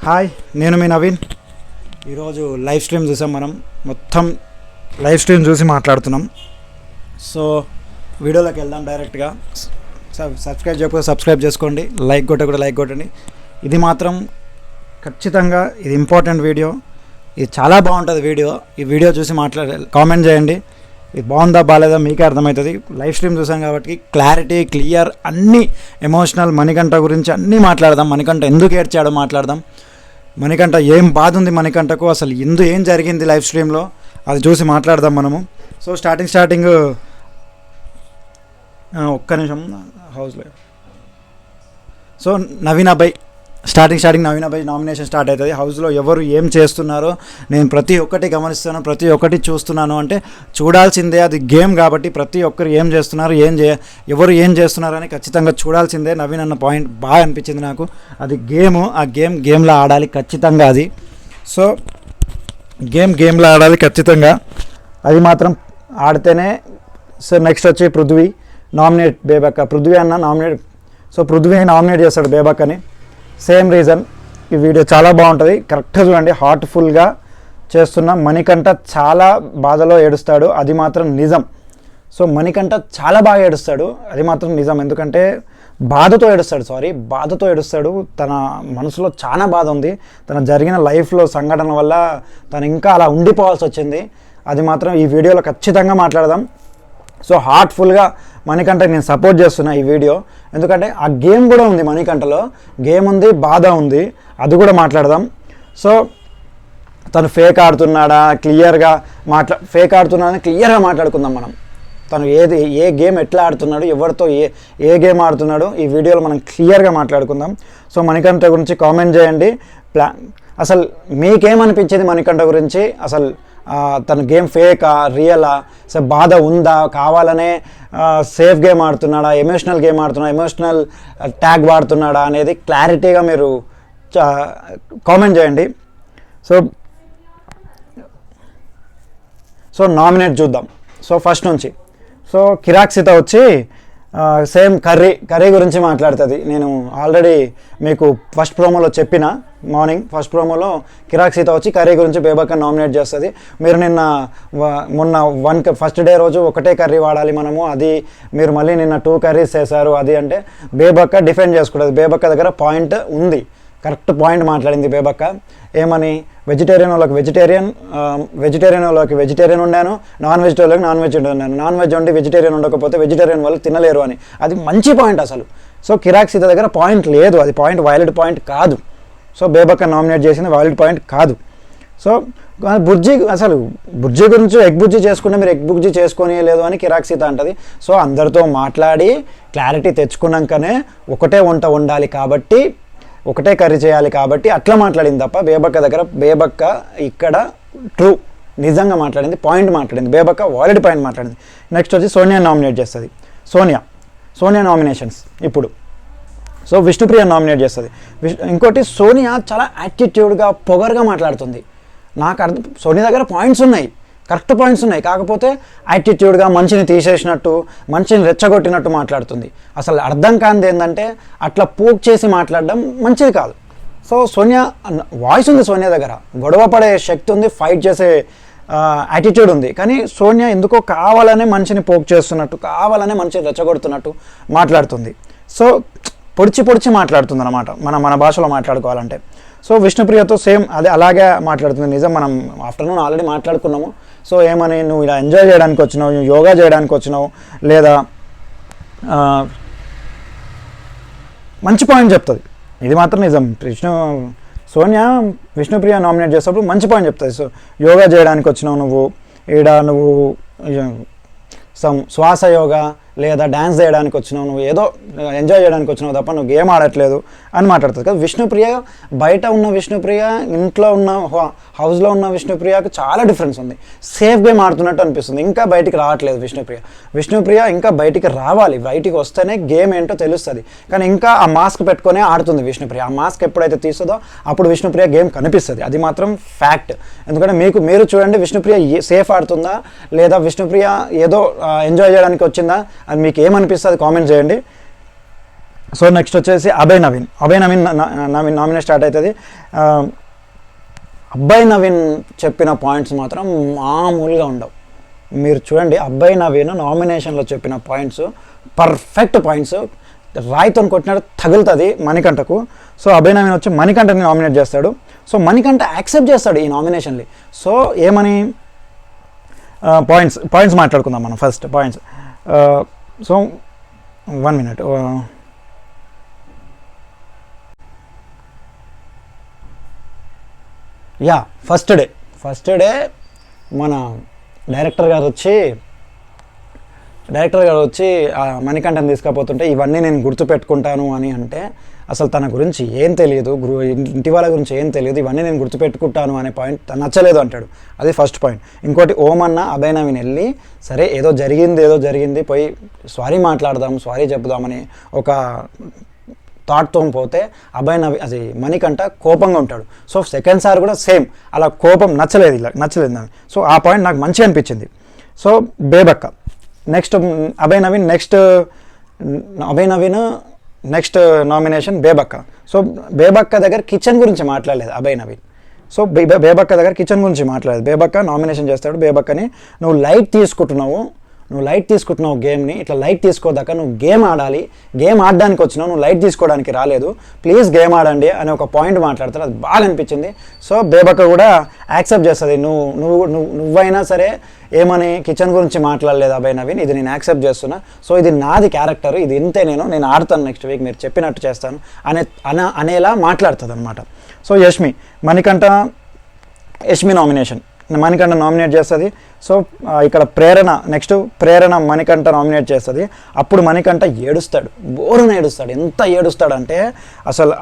Hi, నేను మీ నవీన్. ఈరోజు live stream చూసాం. మనం మొత్తం లైవ్ స్ట్రీమ్ చూసి మాట్లాడుతున్నాం. సో వీడియోలోకి వెళ్దాం డైరెక్ట్గా. సబ్స్క్రైబ్ చేయకపోతే సబ్స్క్రైబ్ చేసుకోండి, లైక్ కొట్టకుండా లైక్ కొట్టండి. ఇది మాత్రం ఖచ్చితంగా ఇది ఇంపార్టెంట్ వీడియో. ఇది చాలా బాగుంటుంది వీడియో. ఈ వీడియో చూసి కామెంట్ చేయండి. ఇది బాగుందా బాగాలేదా మీకే అర్థమవుతుంది. లైవ్ స్ట్రీమ్ చూసాం కాబట్టి క్లారిటీ క్లియర్ అన్నీ ఎమోషనల్ మణికంఠ గురించి అన్నీ మాట్లాడదాం. మణికంఠ ఎందుకు ఏడ్చాడో మాట్లాడదాం. మణికంఠ ఏం బాధ ఉంది మణికంఠకు, అసలు ఏం జరిగింది లైవ్ స్ట్రీమ్లో అది చూసి మాట్లాడదాం మనము. సో స్టార్టింగ్ ఒక్క నిమిషం హౌస్లో. సో నవీన్ అబ్బాయి నవీన్ అబ్బాయి నామినేషన్ స్టార్ట్ అవుతుంది. హౌస్లో ఎవరు ఏం చేస్తున్నారో నేను ప్రతి ఒక్కటి గమనిస్తున్నాను, ప్రతి ఒక్కటి చూస్తున్నాను. అంటే చూడాల్సిందే, అది గేమ్ కాబట్టి ప్రతి ఒక్కరు ఏం చేస్తున్నారు ఎవరు ఏం చేస్తున్నారు అని ఖచ్చితంగా చూడాల్సిందే. నవీన్ అన్న పాయింట్ బాగా అనిపించింది నాకు. అది గేము, ఆ గేమ్లో ఆడాలి ఖచ్చితంగా. అది సో గేమ్లో ఆడాలి ఖచ్చితంగా. అది మాత్రం ఆడితేనే. సో నెక్స్ట్ వచ్చి పృథ్వీ నామినేట్ బేబక్క. పృథ్వీ అన్న నామినేట్. సో పృథ్వీ నామినేట్ చేస్తాడు బేబక్కని. Same reason. ఈ వీడియో చాలా బాగుంటుంది, కరెక్ట్గా చూడండి. హార్ట్ఫుల్గా చేస్తున్న మణికంఠ చాలా బాధలో ఏడుస్తాడు, అది మాత్రం నిజం. సో మణికంఠ చాలా బాగా ఏడుస్తాడు, అది మాత్రం నిజం. ఎందుకంటే బాధతో ఏడుస్తాడు. తన మనసులో చాలా బాధ ఉంది. తన జరిగిన లైఫ్లో సంఘటన వల్ల తను ఇంకా అలా ఉండిపోవాల్సి వచ్చింది. అది మాత్రం ఈ వీడియోలో ఖచ్చితంగా మాట్లాడదాం. సో హార్ట్ఫుల్గా మణికంఠకి నేను సపోర్ట్ చేస్తున్నా ఈ వీడియో. ఎందుకంటే ఆ గేమ్ కూడా ఉంది, మణికంఠలో గేమ్ ఉంది, బాధ ఉంది, అది కూడా మాట్లాడదాం. సో తను ఫేక్ ఆడుతున్నాడా ఫేక్ ఆడుతున్నాడని క్లియర్గా మాట్లాడుకుందాం మనం. తను ఏ గేమ్ ఎట్లా ఆడుతున్నాడు, ఎవరితో ఏ గేమ్ ఆడుతున్నాడు, ఈ వీడియోలో మనం క్లియర్గా మాట్లాడుకుందాం. సో మణికంఠ గురించి కామెంట్ చేయండి. అసలు మీకేమనిపించేది మణికంఠ గురించి? అసలు తన గేమ్ ఫేకా రియలా? సో బాధ ఉందా? కావాలనే సేఫ్ గేమ్ ఆడుతున్నాడా, ఎమోషనల్ గేమ్ ఆడుతున్నాడా, ఎమోషనల్ ట్యాగ్ వాడుతున్నాడా అనేది క్లారిటీగా మీరు కామెంట్ చేయండి. సో నామినేట్ చూద్దాం. సో ఫస్ట్ నుంచి. సో కిరాక్సిత వచ్చి సేమ్ కర్రీ గురించి మాట్లాడుతుంది. నేను ఆల్రెడీ మీకు ఫస్ట్ ప్రోమోలో చెప్పిన, మార్నింగ్ ఫస్ట్ ప్రోమోలో కిరాక్సిత వచ్చి కర్రీ గురించి బేబక్క నామినేట్ చేస్తుంది. మీరు మొన్న ఫస్ట్ డే రోజు ఒకటే కర్రీ వాడాలి మనము, అది మీరు మళ్ళీ నిన్న 2 కర్రీస్ చేశారు అది అంటే బేబక్క డిఫెండ్ చేసుకుంటుంది. బేబక్క దగ్గర పాయింట్ ఉంది, కరెక్ట్ పాయింట్ మాట్లాడింది బేబక్క. ఏమని? వెజిటేరియన్ వాళ్ళకి వెజిటేరియన్ ఉండాను, నాన్ వెజ్ వాళ్ళకి నాన్ వెజ్ ఉండాను, నాన్ వెజ్ ఉండి వెజిటేరియన్ ఉండకపోతే వెజిటేరియన్ వాళ్ళు తినలేరు అని. అది మంచి పాయింట్ అసలు. సో కిరాక్సిత దగ్గర పాయింట్ లేదు, అది పాయింట్ వ్యాలిడ్ పాయింట్ కాదు. సో బేబక్క నామినేట్ చేసింది వ్యాలిడ్ పాయింట్ కాదు. సో బుర్జీ గురించి ఎగ్ బుర్జీ చేసుకుంటే మీరు ఎగ్ బుర్జీ చేసుకొని లేదు అని కిరాక్సిత అంటది. సో అందరితో మాట్లాడి క్లారిటీ తెచ్చుకున్నాకనే ఒకటే వంట వండాలి కాబట్టి, ఒకటే కర్రీ చేయాలి కాబట్టి అట్లా మాట్లాడింది తప్ప బేబక్క ఇక్కడ ట్రూ నిజంగా మాట్లాడింది, పాయింట్ మాట్లాడింది. బేబక్క వాలిడ్ పాయింట్ మాట్లాడింది. నెక్స్ట్ వచ్చి సోనియా నామినేట్ చేస్తుంది. సోనియా నామినేషన్స్ ఇప్పుడు. సో విష్ణుప్రియ నామినేట్ చేస్తుంది. ఇంకోటి సోనియా చాలా యాటిట్యూడ్గా పొగరుగా మాట్లాడుతుంది. సోనియా దగ్గర పాయింట్స్ ఉన్నాయి, కరెక్ట్ పాయింట్స్ ఉన్నాయి, కాకపోతే యాటిట్యూడ్గా మనిషిని తీసేసినట్టు, మనిషిని రెచ్చగొట్టినట్టు మాట్లాడుతుంది. అసలు అర్థం కానిది ఏంటంటే అట్లా పూక్ చేసి మాట్లాడడం మంచిది కాదు. సో సోనియా వాయిస్ ఉంది, సోనియా దగ్గర గొడవ పడే శక్తి ఉంది, ఫైట్ చేసే యాటిట్యూడ్ ఉంది. కానీ సోనియా ఎందుకో కావాలనే మనిషిని పోక్ చేస్తున్నట్టు, కావాలనే మనిషిని రెచ్చగొడుతున్నట్టు మాట్లాడుతుంది. సో పొడిచి మాట్లాడుతుంది అన్నమాట, మన భాషలో మాట్లాడుకోవాలంటే. సో విష్ణుప్రియతో సేమ్ అలాగే మాట్లాడుతుంది. నిజం, మనం ఆఫ్టర్నూన్ ఆల్రెడీ మాట్లాడుకున్నాము. సో ఏమని, నువ్వు ఇలా ఎంజాయ్ చేయడానికి వచ్చినావు, నువ్వు యోగా చేయడానికి వచ్చినావు, లేదా మంచి పాయింట్ చెప్తుంది. ఇది మాత్రం నిజం. సోనియా విష్ణుప్రియ నామినేట్ చేసేటప్పుడు మంచి పాయింట్ చెప్తుంది. సో యోగా చేయడానికి వచ్చినావు నువ్వు, నువ్వు శ్వాస యోగా లేదా డ్యాన్స్ చేయడానికి వచ్చినావు, నువ్వు ఏదో ఎంజాయ్ చేయడానికి వచ్చినావు తప్ప నువ్వు గేమ్ ఆడట్లేదు అని మాట్లాడుతుంది కదా. విష్ణుప్రియ బయట ఉన్న విష్ణుప్రియ, ఇంట్లో ఉన్న హౌస్లో ఉన్న విష్ణుప్రియకు చాలా డిఫరెన్స్ ఉంది. సేఫ్ గేమ్ ఆడుతున్నట్టు అనిపిస్తుంది. ఇంకా బయటికి రావట్లేదు విష్ణుప్రియ ఇంకా బయటికి రావాలి. బయటికి వస్తేనే గేమ్ ఏంటో తెలుస్తుంది. కానీ ఇంకా ఆ మాస్క్ పెట్టుకునే ఆడుతుంది విష్ణుప్రియ. ఆ మాస్క్ ఎప్పుడైతే తీస్తుందో అప్పుడు విష్ణుప్రియ గేమ్ కనిపిస్తుంది. అది మాత్రం ఫ్యాక్ట్. ఎందుకంటే మీరు చూడండి, విష్ణుప్రియ సేఫ్ ఆడుతుందా లేదా విష్ణుప్రియ ఏదో ఎంజాయ్ చేయడానికి వచ్చిందా అని మీకు ఏమనిపిస్తుంది కామెంట్ చేయండి. సో నెక్స్ట్ వచ్చేసి అభయ్ నవీన్ నామినేట్ స్టార్ట్ అవుతుంది. అభయ్ నవీన్ చెప్పిన పాయింట్స్ మాత్రం మామూలుగా ఉండవు. మీరు చూడండి, అభయ్ నవీన్ నామినేషన్లో చెప్పిన పాయింట్స్ పర్ఫెక్ట్ పాయింట్స్, రాయితో కొట్టినట్టు తగులుతుంది మణికంఠకు. సో అభయ్ నవీన్ వచ్చి మణికంఠని నామినేట్ చేస్తాడు. సో మణికంఠ యాక్సెప్ట్ చేస్తాడు ఈ నామినేషన్ని. సో ఏమని పాయింట్స్ మాట్లాడుకుందాం మనం. First points. So 1 minute. Yeah first day మన డైరెక్టర్ గారు వచ్చి మణికంఠని తీసుకుపోతుంటే ఇవన్నీ నేను గుర్తుపెట్టుకుంటాను అని అంటే అసలు తన గురించి ఏం తెలియదు, ఇంటి వాళ్ళ గురించి ఏం తెలియదు, ఇవన్నీ నేను గుర్తుపెట్టుకుంటాను అనే పాయింట్ నచ్చలేదు అంటాడు. అది ఫస్ట్ పాయింట్. ఇంకోటి ఓమన్న అభయ్ నవీన్ వెళ్ళి సరే ఏదో జరిగింది పోయి సారీ చెప్పుదామని ఒక థాట్తో పోతే అభయ్ నవీన్ అది మణికంఠ కోపంగా ఉంటాడు. సో సెకండ్ సార్ కూడా సేమ్ అలా కోపం నచ్చలేదు నాకు. సో ఆ పాయింట్ నాకు మంచిగా అనిపించింది. So Bebakka next Abhay Naveen next nomination Bebakka. So Bebakka దగ్గర కిచెన్ గురించి మాట్లాడలేదు అభయ్ నవీన్. సో బేబక్క దగ్గర కిచెన్ గురించి మాట్లాడలేదు. బేబక్క నామినేషన్ చేస్తాడు. బేబక్కని నువ్వు లైట్ తీసుకుంటున్నావు గేమ్ని, ఇట్లా లైట్ తీసుకోదాకా నువ్వు గేమ్ ఆడాలి, గేమ్ ఆడడానికి వచ్చినావు, నువ్వు లైట్ తీసుకోవడానికి రాలేదు, ప్లీజ్ గేమ్ ఆడండి అని ఒక పాయింట్ మాట్లాడతారు. అది బాగా అనిపించింది. సో బేబక్క కూడా యాక్సెప్ట్ చేస్తుంది, నువ్వైనా సరే ఏమని కిచెన్ గురించి మాట్లాడలేదు అభయ్ నవీన్, ఇది నేను యాక్సెప్ట్ చేస్తున్నా. సో ఇది నాది క్యారెక్టర్, ఇది ఇంతే, నేను ఆడతాను నెక్స్ట్ వీక్, మీరు చెప్పినట్టు చేస్తాను అనేలా మాట్లాడుతుంది అనమాట. So Yashmi nomination Manikanta nominate చేస్తుంది. సో ఇక్కడ ప్రేరణ మణికంఠ నామినేట్ చేస్తుంది. అప్పుడు మణికంఠ ఏడుస్తాడు, బోరున ఏడుస్తాడు. ఎంత ఏడుస్తాడంటే అసలు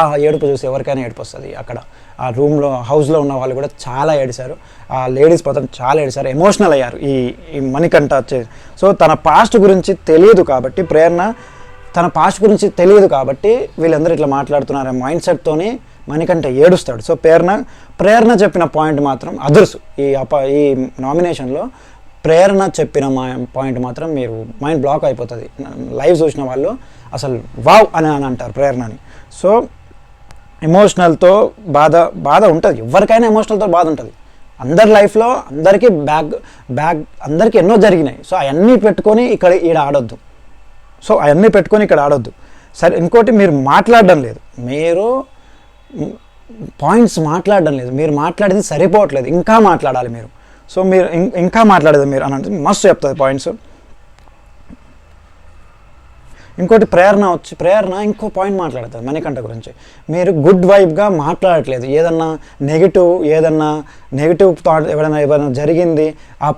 ఆ ఏడుపు చూసి ఎవరికైనా ఏడుపు వస్తుంది. అక్కడ ఆ రూమ్లో హౌస్లో ఉన్న వాళ్ళు కూడా చాలా ఏడిశారు, ఆ లేడీస్ మాత్రం చాలా ఏడిశారు, ఎమోషనల్ అయ్యారు ఈ మణికంఠ వచ్చేసి. సో తన పాస్ట్ గురించి తెలియదు కాబట్టి వీళ్ళందరూ ఇట్లా మాట్లాడుతున్నారు మైండ్ సెట్తోని మణికంఠ ఏడుస్తాడు. సో ప్రేరణ చెప్పిన పాయింట్ మాత్రం అదర్సు. ఈ నామినేషన్లో ప్రేరణ చెప్పిన పాయింట్ మాత్రం మీరు మైండ్ బ్లాక్ అయిపోతుంది. లైవ్ చూసిన వాళ్ళు అసలు వావ్ అని అంటారు ప్రేరణని. సో ఎమోషనల్తో బాధ ఉంటుంది, ఎవరికైనా ఎమోషనల్తో బాధ ఉంటుంది. అందరి లైఫ్లో అందరికీ అందరికీ ఎన్నో జరిగినాయి. సో అవన్నీ పెట్టుకొని ఈడ ఆడొద్దు. సరే ఇంకోటి, మీరు మాట్లాడడం లేదు, పాయింట్స్ మాట్లాడడం లేదు, మీరు మాట్లాడేది సరిపోవట్లేదు, ఇంకా మాట్లాడాలి మీరు. సో మీరు ఇంకా మాట్లాడేది మీరు అని అంటే మస్తు చెప్తుంది పాయింట్స్. ఇంకోటి ప్రేరణ ఇంకో పాయింట్ మాట్లాడుతుంది మణికంఠ గురించి. మీరు గుడ్ వైబ్గా మాట్లాడట్లేదు, ఏదన్నా నెగిటివ్ థాట్ ఏమైనా జరిగింది ఆ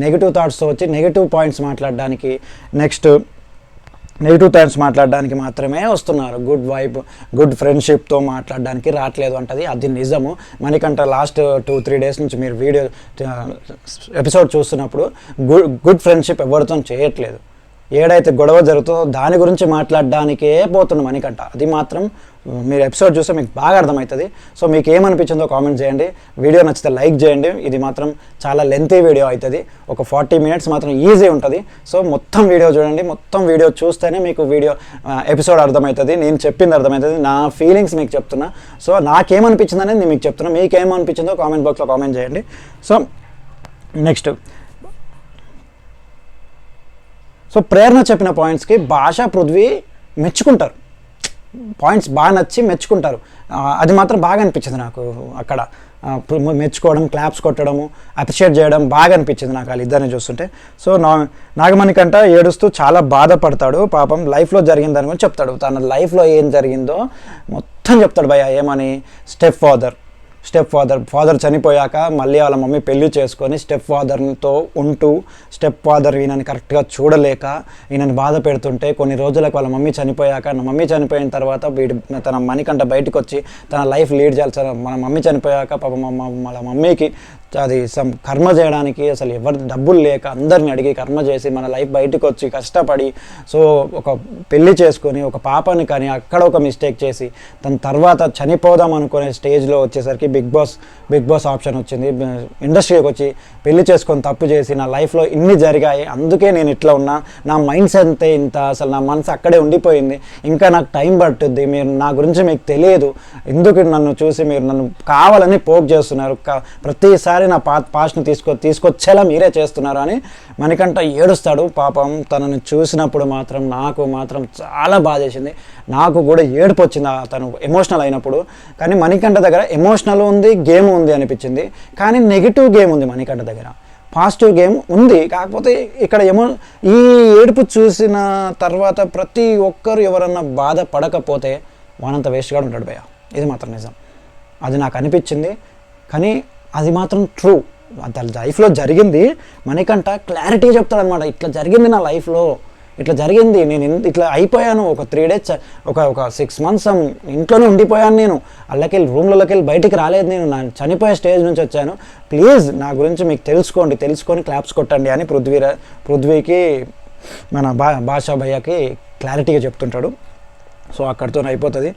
నెగిటివ్ థాట్స్తో వచ్చి నెగిటివ్ పాయింట్స్ మాట్లాడడానికి, నెగిటివ్ థాట్స్ మాట్లాడడానికి మాత్రమే వస్తున్నారు. గుడ్ వైబ్, గుడ్ ఫ్రెండ్షిప్తో మాట్లాడడానికి రావట్లేదు అంటది. అది నిజము. మణికంఠ లాస్ట్ 2-3 days నుంచి మీరు వీడియో ఎపిసోడ్ చూస్తున్నప్పుడు గుడ్ ఫ్రెండ్షిప్ ఎవరితో చేయట్లేదు. ఏడైతే గొడవ జరుగుతుందో దాని గురించి మాట్లాడడానికే పోతుంది మణికంఠ. అది మాత్రం మీరు ఎపిసోడ్ చూస్తే మీకు బాగా అర్థమవుతుంది. సో మీకు ఏమనిపించిందో కామెంట్ చేయండి. వీడియో నచ్చితే లైక్ చేయండి. ఇది మాత్రం చాలా లెంతీ వీడియో అవుతుంది, ఒక 40 minutes మాత్రం ఈజీ ఉంటుంది. సో మొత్తం వీడియో చూడండి, మొత్తం వీడియో చూస్తేనే మీకు ఎపిసోడ్ అర్థమవుతుంది, నేను చెప్పింది అర్థమవుతుంది, నా ఫీలింగ్స్ మీకు చెప్తున్నా. సో నాకేమనిపించింది అనేది నేను మీకు చెప్తున్నా, మీకేమనిపించిందో కామెంట్ బాక్స్లో కామెంట్ చేయండి. సో నెక్స్ట్ ప్రేరణ చెప్పిన పాయింట్స్కి భాషా పృథ్వీ మెచ్చుకుంటారు, పాయింట్స్ బాగా నచ్చి మెచ్చుకుంటారు. అది మాత్రం బాగా అనిపించింది నాకు. అక్కడ మెచ్చుకోవడం, క్లాప్స్ కొట్టడము, అప్రిషియేట్ చేయడం బాగా అనిపించింది నాకు వాళ్ళిద్దరిని చూస్తుంటే. సో నాగమణికంఠ ఏడుస్తూ చాలా బాధపడతాడు. పాపం లైఫ్లో జరిగిన దాని గురించి చెప్తాడు, తన లైఫ్లో ఏం జరిగిందో మొత్తం చెప్తాడు. భయ్య ఏమని, ఫాదర్ చనిపోయాక మళ్ళీ వాళ్ళ మమ్మీ పెళ్లి చేసుకొని స్టెప్ ఫాదర్తో ఉంటూ స్టెప్ ఫాదర్ ఈయనని కరెక్ట్గా చూడలేక ఈయనని బాధ పెడుతుంటే కొన్ని రోజులకు వాళ్ళ మమ్మీ చనిపోయిన తర్వాత తన మణికంఠ బయటకు వచ్చి తన లైఫ్ లీడ్ చేయాలి. మన మమ్మీ చనిపోయాక పాప వాళ్ళ మమ్మీకి అది కర్మ చేయడానికి అసలు ఎవరు డబ్బులు లేక అందరిని అడిగి కర్మ చేసి మన లైఫ్ బయటకు వచ్చి కష్టపడి సో ఒక పెళ్లి చేసుకొని ఒక పాపని కానీ అక్కడ ఒక మిస్టేక్ చేసి దాని తర్వాత చనిపోదాం అనుకునే స్టేజ్లో వచ్చేసరికి బిగ్ బాస్ ఆప్షన్ వచ్చింది. ఇండస్ట్రీకి వచ్చి పెళ్లి చేసుకొని తప్పు చేసి నా లైఫ్లో ఇన్ని జరిగాయి, అందుకే నేను ఇట్లా ఉన్నా, నా మైండ్ సెట్ ఇంత, అసలు నా మనసు అక్కడే ఉండిపోయింది, ఇంకా నాకు టైం పట్టుద్ది, మీరు నా గురించి మీకు తెలియదు, ఎందుకు నన్ను చూసి మీరు నన్ను కావాలని పోక్ చేస్తున్నారు, ప్రతిసారి నా పాస్ట్ని తీసుకొచ్చేలా మీరే చేస్తున్నారు అని మణికంఠ ఏడుస్తాడు. పాపం తనని చూసినప్పుడు నాకు మాత్రం చాలా బాధేసింది, నాకు కూడా ఏడుపు వచ్చింది తను ఎమోషనల్ అయినప్పుడు. కానీ మణికంఠ దగ్గర ఎమోషనల్ ఉంది, గేమ్ ఉంది అనిపించింది, కానీ నెగిటివ్ గేమ్ ఉంది మణికంఠ దగ్గర, పాజిటివ్ గేమ్ ఉంది. కాకపోతే ఇక్కడ ఈ ఏడుపు చూసిన తర్వాత ప్రతి ఒక్కరు ఎవరన్నా బాధపడకపోతే వానంత వేస్ట్గా ఉంటాడు భయ్య, ఇది మాత్రం నిజం, అది నాకు అనిపించింది. కానీ అది మాత్రం ట్రూ, తన లైఫ్లో జరిగింది. మణికంఠ క్లారిటీ చెప్తాడనమాట, ఇట్లా జరిగింది నా లైఫ్లో, ఇట్లా జరిగింది, నేను ఇట్లా అయిపోయాను, ఒక 3 days ఒక 6 months ఇంట్లోనే ఉండిపోయాను, నేను రూమ్లలోకి వెళ్ళి బయటికి రాలేదు, నేను చనిపోయే స్టేజ్ నుంచి వచ్చాను, ప్లీజ్ నా గురించి మీకు తెలుసుకొని క్లాప్స్ కొట్టండి అని పృథ్వీకి మన బాషా భయ్యకి క్లారిటీగా చెప్తుంటాడు. సో అక్కడితో అయిపోతుంది.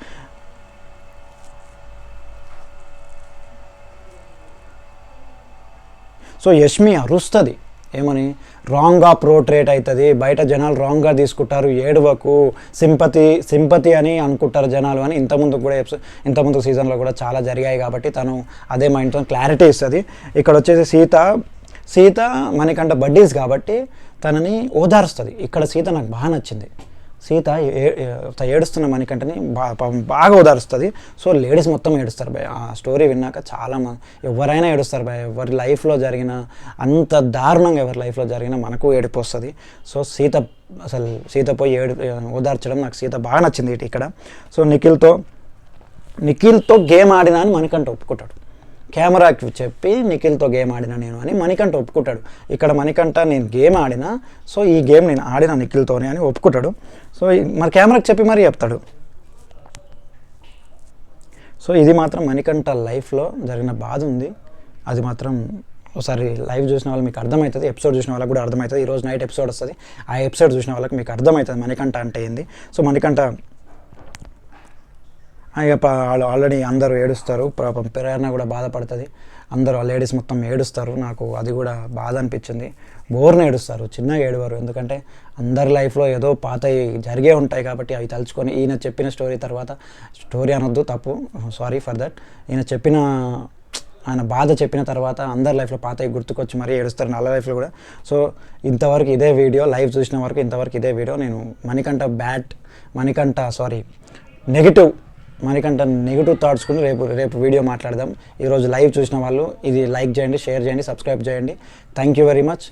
సో యష్మి అరుస్తుంది ఏమని, రాంగ్గా ప్రోట్రేట్ అవుతుంది, బయట జనాలు రాంగ్గా తీసుకుంటారు, ఏడవకు, సింపతి అని అనుకుంటారు జనాలు అని ఇంతకుముందు సీజన్లో కూడా చాలా జరిగాయి. కాబట్టి తను అదే మైండ్తో క్లారిటీ ఇస్తుంది. ఇక్కడ వచ్చేసి సీత మణికంఠ బడ్డీస్ కాబట్టి తనని ఓదారుస్తుంది. ఇక్కడ సీత నాకు బాగా నచ్చింది, సీత ఏడుస్తున్న మణికంఠని బాగా ఓదారుస్తుంది. సో లేడీస్ మొత్తం ఏడుస్తారు భయ, ఆ స్టోరీ విన్నాక చాలా ఎవరైనా ఏడుస్తారు భయ, ఎవరి లైఫ్లో జరిగిన అంత దారుణంగా ఎవరి లైఫ్లో జరిగిన మనకు ఏడుపు వస్తుంది. సో సీత పోయి ఓదార్చడం నాకు సీత బాగా నచ్చింది ఇక్కడ. సో నిఖిల్తో గేమ్ ఆడినా అని మణికంఠ ఒప్పుకుంటాడు, కెమెరాకి చెప్పి నిఖిల్తో గేమ్ ఆడినా నేను అని మణికంఠ ఒప్పుకుంటాడు. ఇక్కడ మణికంఠ నేను గేమ్ ఆడినా, సో ఈ గేమ్ నేను ఆడినా నిఖిల్తోనే అని ఒప్పుకుంటాడు. సో మరి కెమెరాకి చెప్పి మరీ చెప్తాడు. సో ఇది మాత్రం మణికంఠ లైఫ్లో జరిగిన బాధ ఉంది, అది మాత్రం ఒకసారి లైవ్ చూసిన వాళ్ళు మీకు అర్థమవుతుంది, ఎపిసోడ్ చూసిన వాళ్ళకి కూడా అర్థమవుతుంది. ఈరోజు నైట్ ఎపిసోడ్ వస్తుంది, ఆ ఎపిసోడ్ చూసిన వాళ్ళకి మీకు అర్థమవుతుంది మణికంఠ అంటే ఏంది. సో మణికంఠ ఆల్రెడీ అందరూ ఏడుస్తారు, ప్రేరణ కూడా బాధపడుతుంది, అందరూ లేడీస్ మొత్తం ఏడుస్తారు. నాకు అది కూడా బాధ అనిపించింది, బోర్ని ఏడుస్తారు, చిన్నగా ఏడవారు, ఎందుకంటే అందరి లైఫ్లో ఏదో పాత జరిగే ఉంటాయి కాబట్టి అవి తలుచుకొని ఈయన చెప్పిన స్టోరీ అనొద్దు, తప్పు, సారీ ఫర్ దట్, ఆయన బాధ చెప్పిన తర్వాత అందరి లైఫ్లో పాతవి గుర్తుకొచ్చి మరీ ఏడుస్తారు, నా లైఫ్లో కూడా. సో ఇంతవరకు ఇదే వీడియో, లైవ్ చూసిన వరకు ఇంతవరకు ఇదే వీడియో. నేను మణికంఠ నెగిటివ్ థాట్స్ కూడా రేపు వీడియో మాట్లాడదాం. ఈరోజు లైవ్ చూసిన వాళ్ళు ఇది లైక్ చేయండి, షేర్ చేయండి, సబ్స్క్రైబ్ చేయండి. Thank you very much.